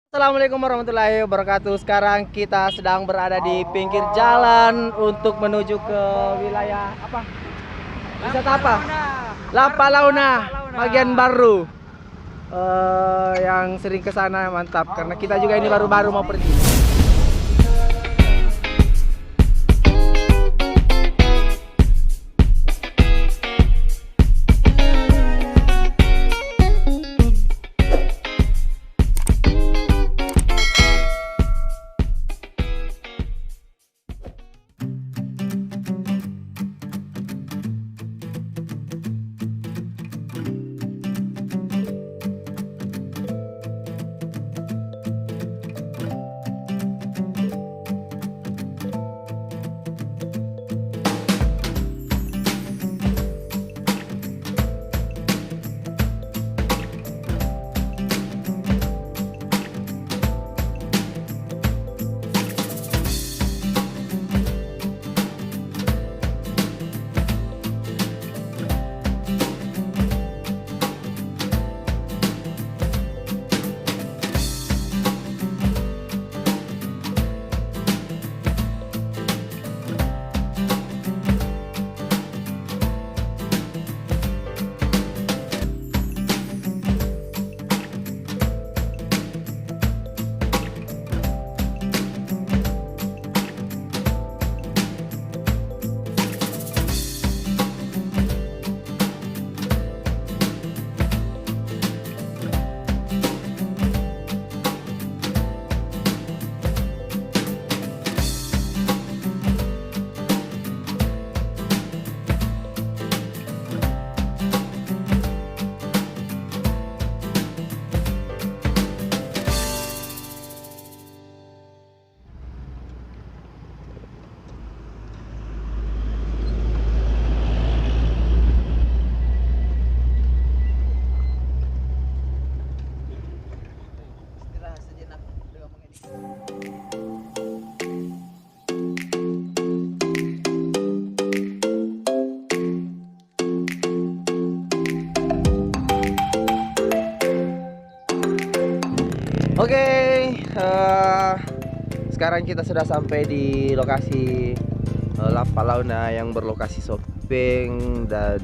Assalamualaikum warahmatullahi wabarakatuh. Sekarang kita sedang berada di pinggir jalan untuk menuju ke wilayah apa? Wisata apa? Lapalauna, bagian baru. Yang sering ke sana mantap karena kita juga ini baru-baru mau pergi. Oke, sekarang kita sudah sampai di lokasi Lapalauna yang berlokasi shopping dan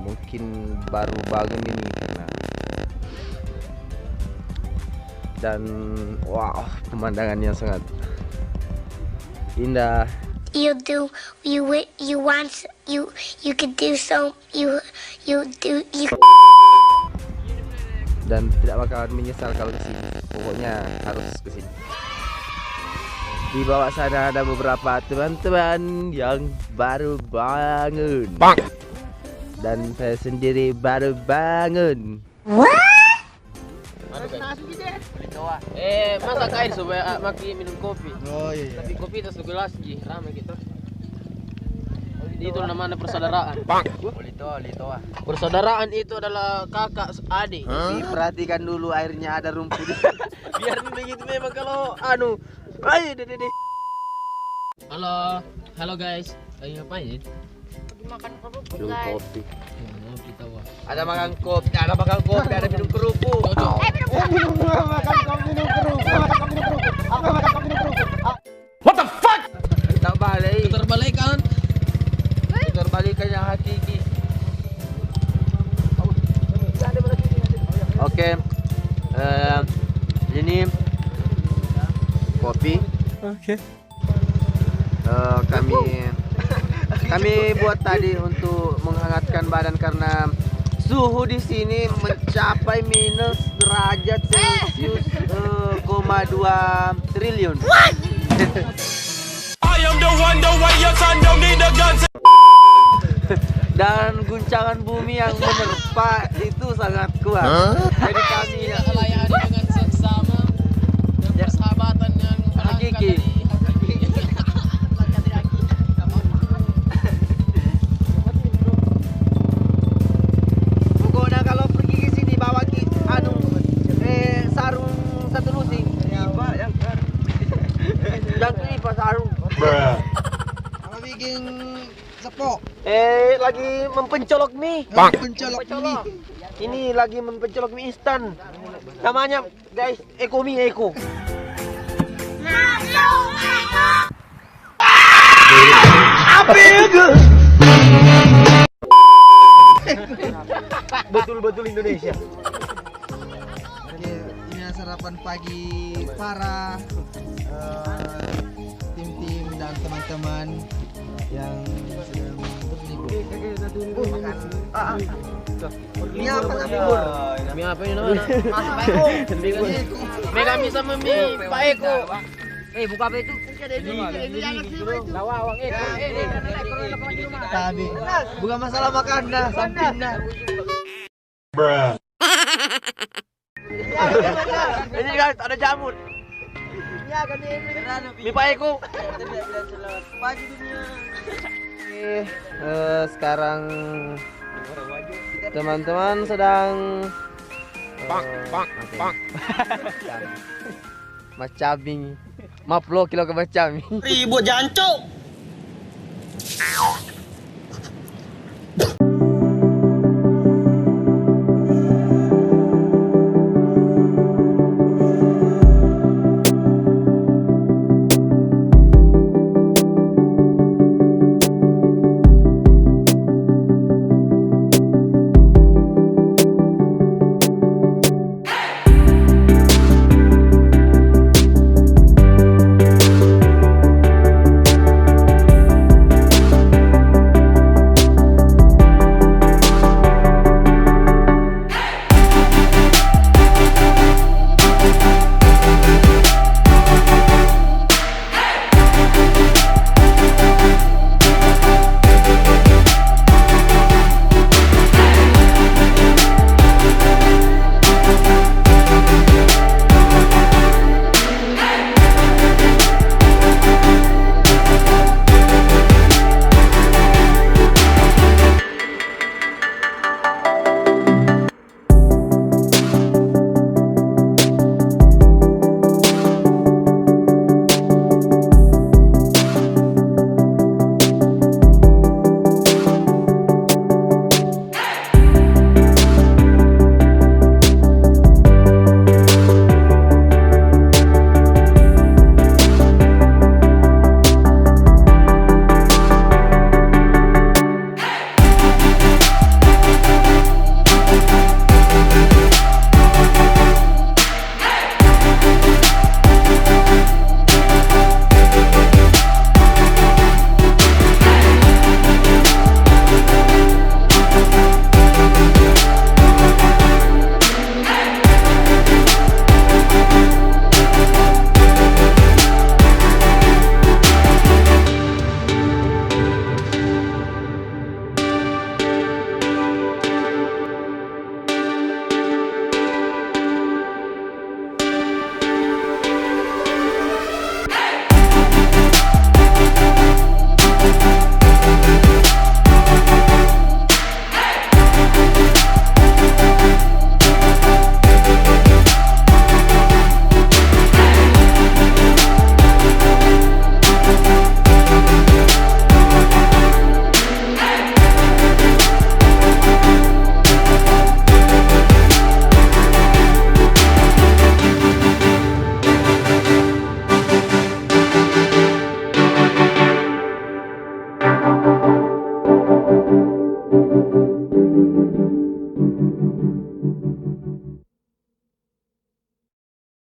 mungkin baru bangun ini dan wow, pemandangannya sangat indah. You could do so you Dan tidak bakalan menyesal kalau kesini. Pokoknya harus kesini. Di bawah sana ada beberapa teman-teman yang baru bangun. Bang. Dan saya sendiri baru bangun. Masak air supaya Maki minum kopi. Oh iya. Tapi kopi itu segelas ji, ramai gitu. Itu namanya persaudaraan. Lito. Persaudaraan itu adalah kakak adik. Perhatikan dulu airnya ada rumput. Biar begitu memang kalau ayo dede. Halo guys. Lagi ngapain? makan kerupuk Minum guys. kopi. Kita wah. Ada makan kopi, ada minum kerupuk. What the fuck? Tak balik. Terbalikan. Terbalikan yang hakiki. Oke. Ini kopi. Oke. Kami buat tadi untuk menghangatkan badan karena suhu di sini mencapai minus derajat Celcius 2 triliun. Dan guncangan bumi yang menerpa itu sangat kuat. Jadi kami Layani dengan seksama dan persahabatan yang hakiki. Pokoknya kalau pergi ke sini bawa sarung satu lusin. Dan ini sarung. Apa bikin sepo? Lagi mempencolok mie. Pencolok mie. Ini lagi mempencolok mie instan. Namanya guys, Eko Mi Eko. Betul-betul Indonesia. Oke, ini sarapan pagi para tim-tim dan teman-teman yang sedang berlibur. Ini apa namanya? Mie apa ini namanya? Mie kami sama mie Pak Eko. Buka apa itu? Lawang Eko. Tabi. Bukan masalah makan dah, samping dah. Ini guys, ada jamur. Mie Pak Eko. Sekarang teman-teman sedang macaming. Maaf lo kilo ke macaming. Ribut jancok.